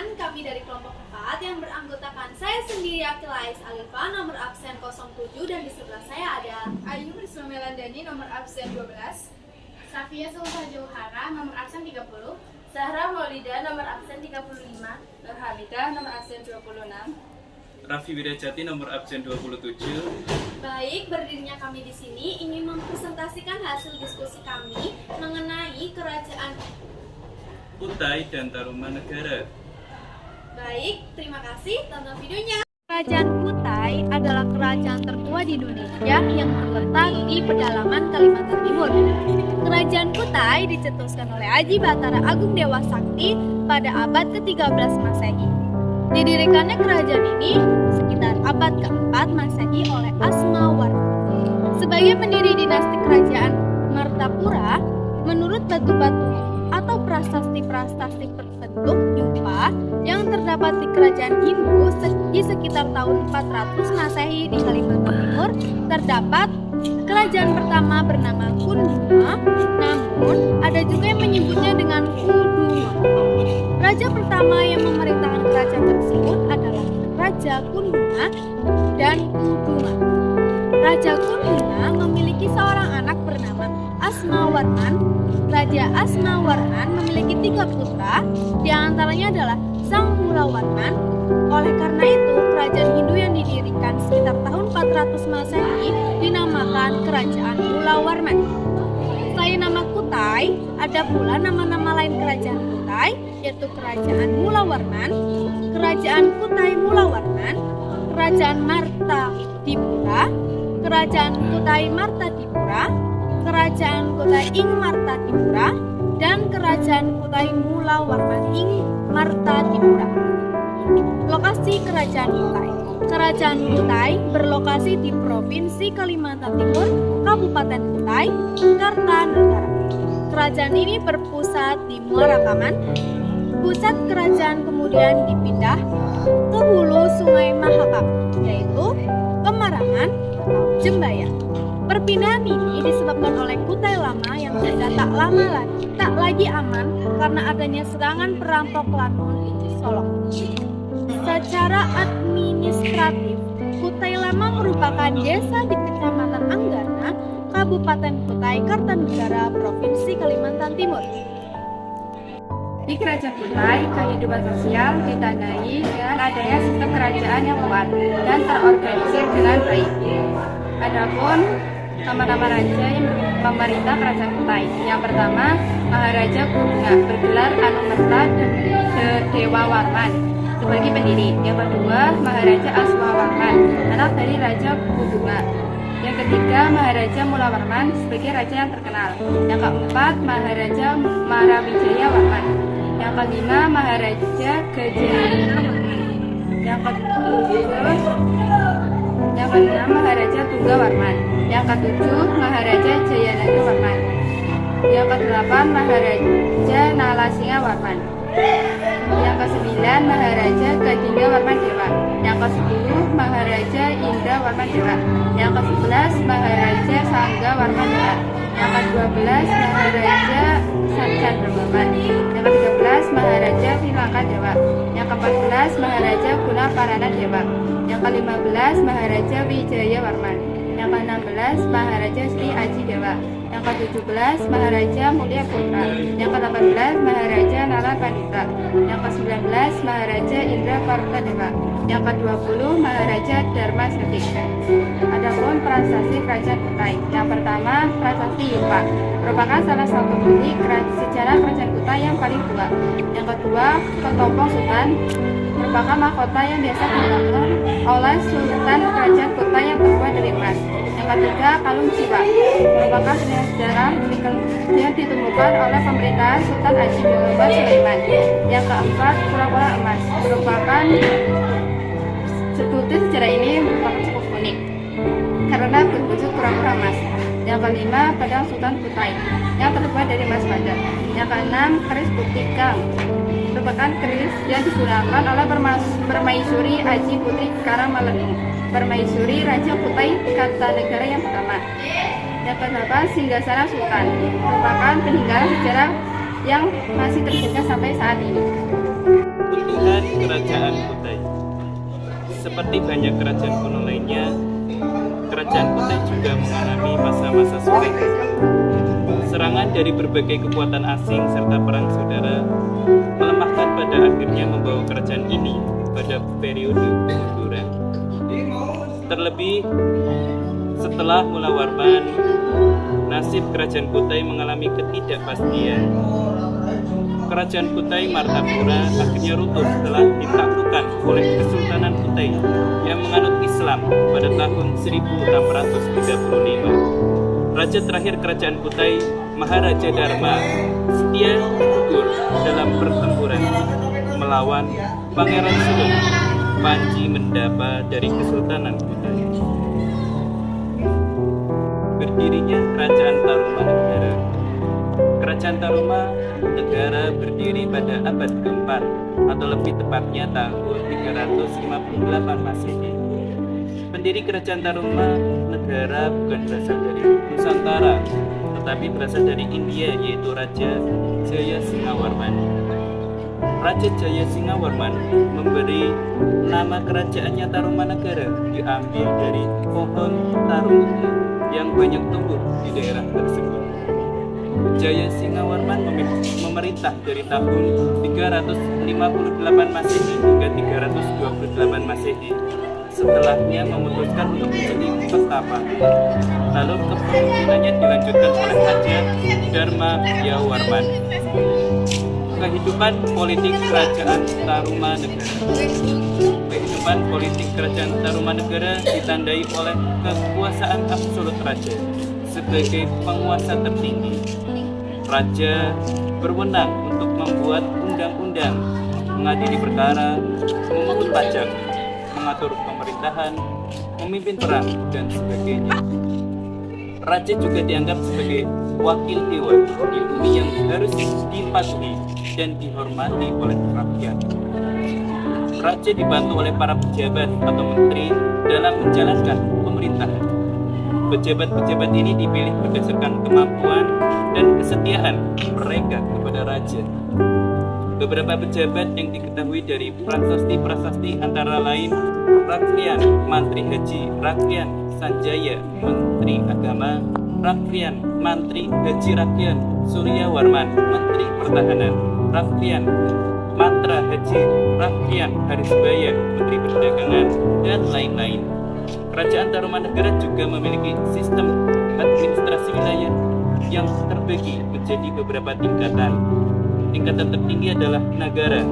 Perkenalkan, kami dari kelompok 4 yang beranggotakan saya sendiri Akilais Alifa nomor absen 07 dan di sebelah saya ada Ayu Risma Melandani nomor absen 12, Safia Sultan Johara nomor absen 30, Zahra Maulida nomor absen 35, Nur Hamidah nomor absen 26, Raffi Widajati nomor absen 27. Baik, berdirinya kami di sini ingin mempresentasikan hasil diskusi kami mengenai kerajaan. Kutai dan Tarumanegara. Baik, terima kasih, tonton videonya. Kerajaan Kutai adalah kerajaan tertua di Indonesia yang terletak di pedalaman Kalimantan Timur. Kerajaan Kutai dicetuskan oleh Aji Batara Agung Dewa Sakti pada abad ke-13 Masehi. Didirikannya kerajaan ini sekitar abad ke-4 Masehi oleh Asmawarman. Sebagai pendiri dinasti kerajaan Martapura, menurut batu-batu atau prasasti-prasasti berbentuk yupa yang terdapat di kerajaan Hindu di sekitar tahun 400 Masehi di Kalimantan Timur, terdapat kerajaan pertama bernama Kunduma, namun ada juga yang menyebutnya dengan Kuduma. Raja pertama yang memerintahkan kerajaan tersebut adalah Raja Kunduma dan Kuduma. Raja Kunduma memiliki seorang anak bernama Asmawarman. Raja Asmawarman memiliki 3 putra, diantaranya adalah Sang Mulawarman. Oleh karena itu, kerajaan Hindu yang didirikan sekitar tahun 400 Masehi dinamakan Kerajaan Mulawarman. Selain nama Kutai, ada pula nama-nama lain kerajaan Kutai, yaitu Kerajaan Mulawarman, Kerajaan Kutai Mulawarman, Kerajaan Martadipura, Kerajaan Kutai Martadipura, Kerajaan Kutai Ing Martadipura, dan Kerajaan Kutai Mulawarman Ing Martadipura. Lokasi Kerajaan Kutai. Kerajaan Kutai berlokasi di Provinsi Kalimantan Timur, Kabupaten Kutai, Kartanegara. Kerajaan ini berpusat di Muara Kaman. Pusat kerajaan kemudian dipindah ke hulu Sungai Mahakam, yaitu Pemarangan, Jembaya. Perpindahan ini disebabkan oleh Kutai Lama yang sudah tak lagi aman karena adanya serangan perampok Lanun Solok. Secara administratif, Kutai Lama merupakan desa di Kecamatan Anggana, Kabupaten Kutai, Kartanegara, Provinsi Kalimantan Timur. Di Kerajaan Kutai, kehidupan sosial ditandai dengan adanya sistem kerajaan yang kuat dan terorganisir dengan baik. Adapun nama-nama raja yang memerintah Kerajaan Kutai. Yang pertama, Maharaja Kudunga bergelar Anumerta Dewa Warman sebagai pendiri. Yang kedua, Maharaja Aswawarman, anak dari Raja Kudunga. Yang ketiga, Maharaja Mulawarman sebagai raja yang terkenal. Yang keempat, Maharaja Marawijaya Warman. Yang kelima, Maharaja Gajayana Warman. Yang keenam, Maharaja Tunggawarman. Yang ketujuh, Maharaja Jayanagara Warman. Yang kedelapan, Maharaja Nalasinga Warman. Yang kesembilan, Maharaja Gadingga Warman Dewa. Yang kesepuluh, Maharaja Indra Warman Dewa. Yang kesebelas, Maharaja Sangga Warman Dewa. Yang ke-12, Maharaja Chandra Warman. Yang ke-13, Maharaja Srilangka Dewa. Yang ke-14, Maharaja Gunaparana Dewa. Yang ke-15, Maharaja Wijaya Warman. Yang ke-16, Maharaja Sri Aji Dewa. Yang ke-17, Maharaja Mulia Putra. Yang ke-18, Maharaja Nala Pandita. Yang ke-19, Maharaja Indra Paruta Dewa. Yang ke-20, Maharaja Dharma Setik. Adapun prasasti Kerajaan Kutai. Yang pertama, prasasti Yupa, merupakan salah satu bukti sejarah Kerajaan Kutai yang paling tua. Yang kedua, Ketompong Sultan, merupakan mahkota yang biasa digunakan oleh Sultan Kerajaan Kutai yang terbuat dari emas. Yang ketiga, Kalung Jiwa, merupakan sejarah yang ditemukan oleh pemerintahan Sultan Haji Muhammad Sulaiman. Yang keempat, Kura-kura Emas, merupakan bukti sejarah ini merupakan cukup unik karena berwujud kura-kura emas. Yang kelima, pedang Sultan Kutai yang terbuat dari emas padat. Yang keenam, keris bukti Kang, merupakan keris yang digunakan oleh Permaisuri Aji Putri Karangmalenung, Permaisuri Raja Kutai Kartanegara yang pertama. Yang kedelapan, Singgasana Sultan, merupakan peninggalan sejarah yang masih terjaga sampai saat ini. Kebutuhan Kerajaan Kutai. Seperti banyak kerajaan kuno lainnya, Kerajaan Kutai juga mengalami masa-masa sulit. Serangan dari berbagai kekuatan asing serta perang saudara melemahkan pada akhirnya membawa kerajaan ini pada periode kemunduran. Terlebih setelah Mula Warman, nasib Kerajaan Kutai mengalami ketidakpastian. Kerajaan Kutai Martapura akhirnya runtuh setelah ditaklukkan oleh Kesultanan Kutai yang menganut Islam pada tahun 1635. Raja terakhir Kerajaan Kutai, Maharaja Dharma, setia gugur dalam pertempuran melawan Pangeran Suluk Panji Mendapa dari Kesultanan Kutai. Berdirinya Kerajaan Tarumanegara. Kerajaan Tarumanegara berdiri pada abad keempat atau lebih tepatnya tahun 358 Masehi. Pendiri Kerajaan Tarumanegara bukan berasal dari Nusantara, tetapi berasal dari India, yaitu Raja Jayasinghawarman. Raja Jayasinghawarman memberi nama kerajaannya Tarumanegara diambil dari pohon tarung yang banyak tumbuh di daerah tersebut. Jayasinghawarman memerintah dari tahun 358 Masehi hingga 328 Masehi. Setelahnya memutuskan untuk menjadi petapa. Lalu kepemimpinannya dilanjutkan oleh Raja Dharma Yawarman. Kehidupan politik Kerajaan Tarumanegara. Kehidupan politik Kerajaan Tarumanegara ditandai oleh kekuasaan absolut raja sebagai penguasa tertinggi. Raja berwenang untuk membuat undang-undang, mengadili perkara, memungut pajak, mengatur pemerintahan, memimpin perang, dan sebagainya. Raja juga dianggap sebagai wakil dewa di bumi yang harus dipatuhi dan dihormati oleh rakyat. Raja dibantu oleh para pejabat atau menteri dalam menjalankan pemerintahan. Pejabat-pejabat ini dipilih berdasarkan kemampuan dan kesetiaan mereka kepada raja. Beberapa pejabat yang diketahui dari prasasti-prasasti antara lain Rakrian, Mantri Haji, Rakrian Sanjaya, Menteri Agama, Rakrian, Mantri Haji Rakrian, Surya Warman, Menteri Pertahanan, Rakrian, Matra Haji, Rakrian Harisbaya, Menteri Perdagangan, dan lain-lain. Kerajaan Tarumanegara juga memiliki sistem administrasi wilayah yang terbagi menjadi beberapa tingkatan. Tingkatan tertinggi adalah nagara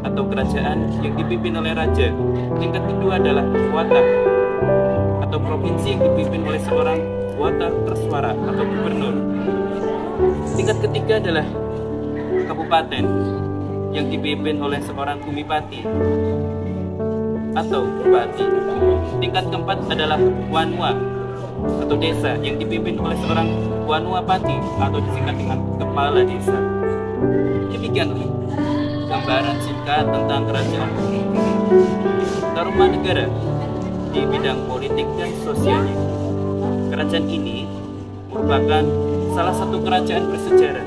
atau kerajaan yang dipimpin oleh raja. Tingkat kedua adalah wata atau provinsi yang dipimpin oleh seorang wata terswara atau gubernur. Tingkat ketiga adalah kabupaten yang dipimpin oleh seorang bumipati atau bupati. Tingkat keempat adalah wanua atau desa yang dipimpin oleh seorang wanuapati atau disingkat dengan kepala desa. Demikianlah gambaran singkat tentang kerajaan Tarumanegara di bidang politik dan sosialnya. Kerajaan ini merupakan salah satu kerajaan bersejarah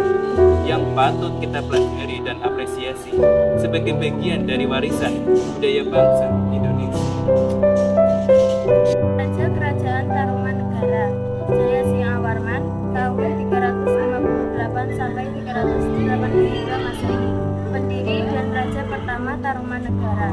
yang patut kita pelajari dan apresiasi sebagai bagian dari warisan budaya bangsa Indonesia. Raja Kerajaan Tarumanegara Jayasinghawarman tahun 358 sampai 383 Masehi. Pendiri dan raja pertama Tarumanegara.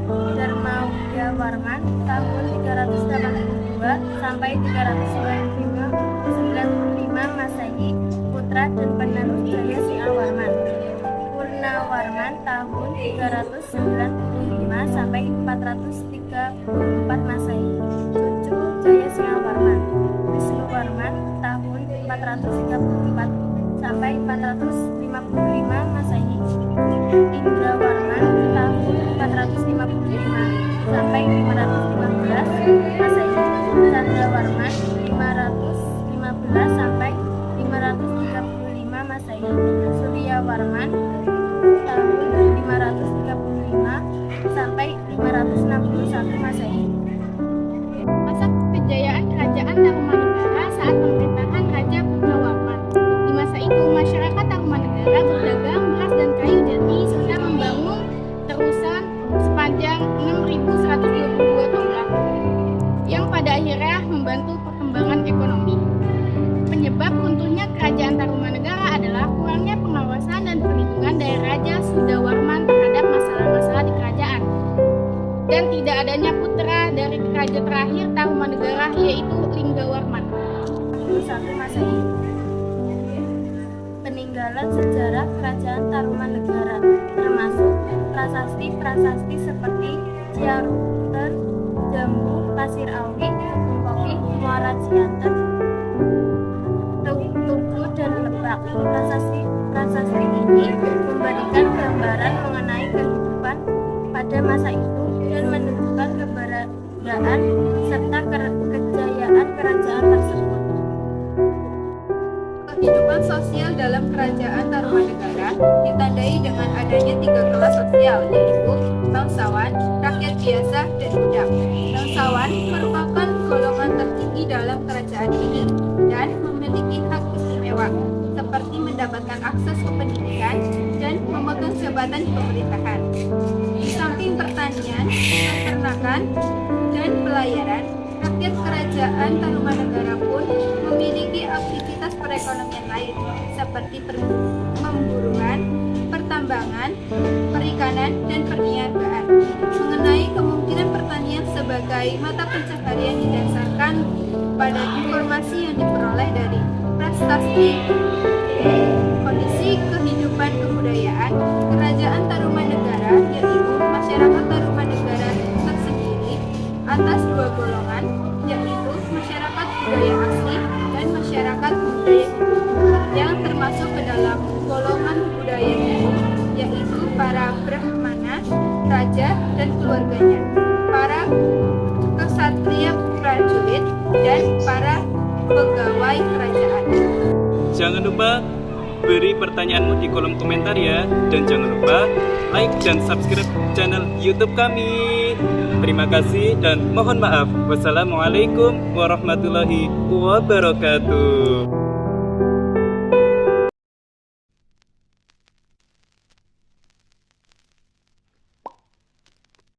Dharmawiyawarman tahun 382 sampai 395 Masehi, putra dan penerus Jayasinghawarman. Purnawarman tahun 395 sampai 434 Masehi, cucu Jayasinghawarman. Wisnuwarman tahun 434 sampai 455 Masehi. Indrawarman tahun 455 sampai 515 Masehi. Chandrawarman 515 sampai 535 Masehi. Suryawarman tahun 535 sampai 561 Masehi. Masa kejayaan Kerajaan Tarumanegara saat pemerintahan Raja Pugawarman. Di masa itu, masyarakat Tarumanegara dan tidak adanya putra dari raja terakhir Tarumanegara yaitu Linggawarman. 1 Masehi. Peninggalan sejarah Kerajaan Tarumanegara termasuk prasasti-prasasti seperti Ciaruter, Jambu, Pasir Awi, Kopi, Muara Cianten, Tugu dan Lebak. Prasasti ini memberikan gambaran mengenai kehidupan pada masa itu dan menunjukkan keberadaan serta kejayaan kerajaan tersebut. Kehidupan sosial dalam kerajaan Tarumanegara ditandai dengan adanya 3 kelas sosial, yaitu bangsawan, rakyat biasa, dan budak. Bangsawan merupakan golongan tertinggi dalam kerajaan ini dan memiliki hak istimewa, seperti mendapatkan akses ke pendidikan dan memegang jabatan di pemerintahan. Di samping pertanian, peternakan, dan pelayaran, rakyat kerajaan Tarumanegara pun memiliki aktivitas perekonomian lain seperti pemburuan, pertambangan, perikanan, dan perniagaan. Mengenai kemungkinan pertanian sebagai mata pencaharian didasarkan pada informasi yang diperoleh dari prasasti kondisi kehidupan kebudayaan kerajaan Tarumanegara, yaitu masyarakat Tarumanegara tersendiri atas 2 golongan, yaitu masyarakat budaya asli dan masyarakat budaya hidup, yang termasuk ke dalam golongan budaya hidup, yaitu para Brahmana, raja dan keluarganya, para kesatria prajurit, dan para pegawai kerajaan. Jangan lupa beri pertanyaanmu di kolom komentar ya. Dan jangan lupa like dan subscribe channel YouTube kami. Terima kasih dan mohon maaf. Wassalamualaikum warahmatullahi wabarakatuh.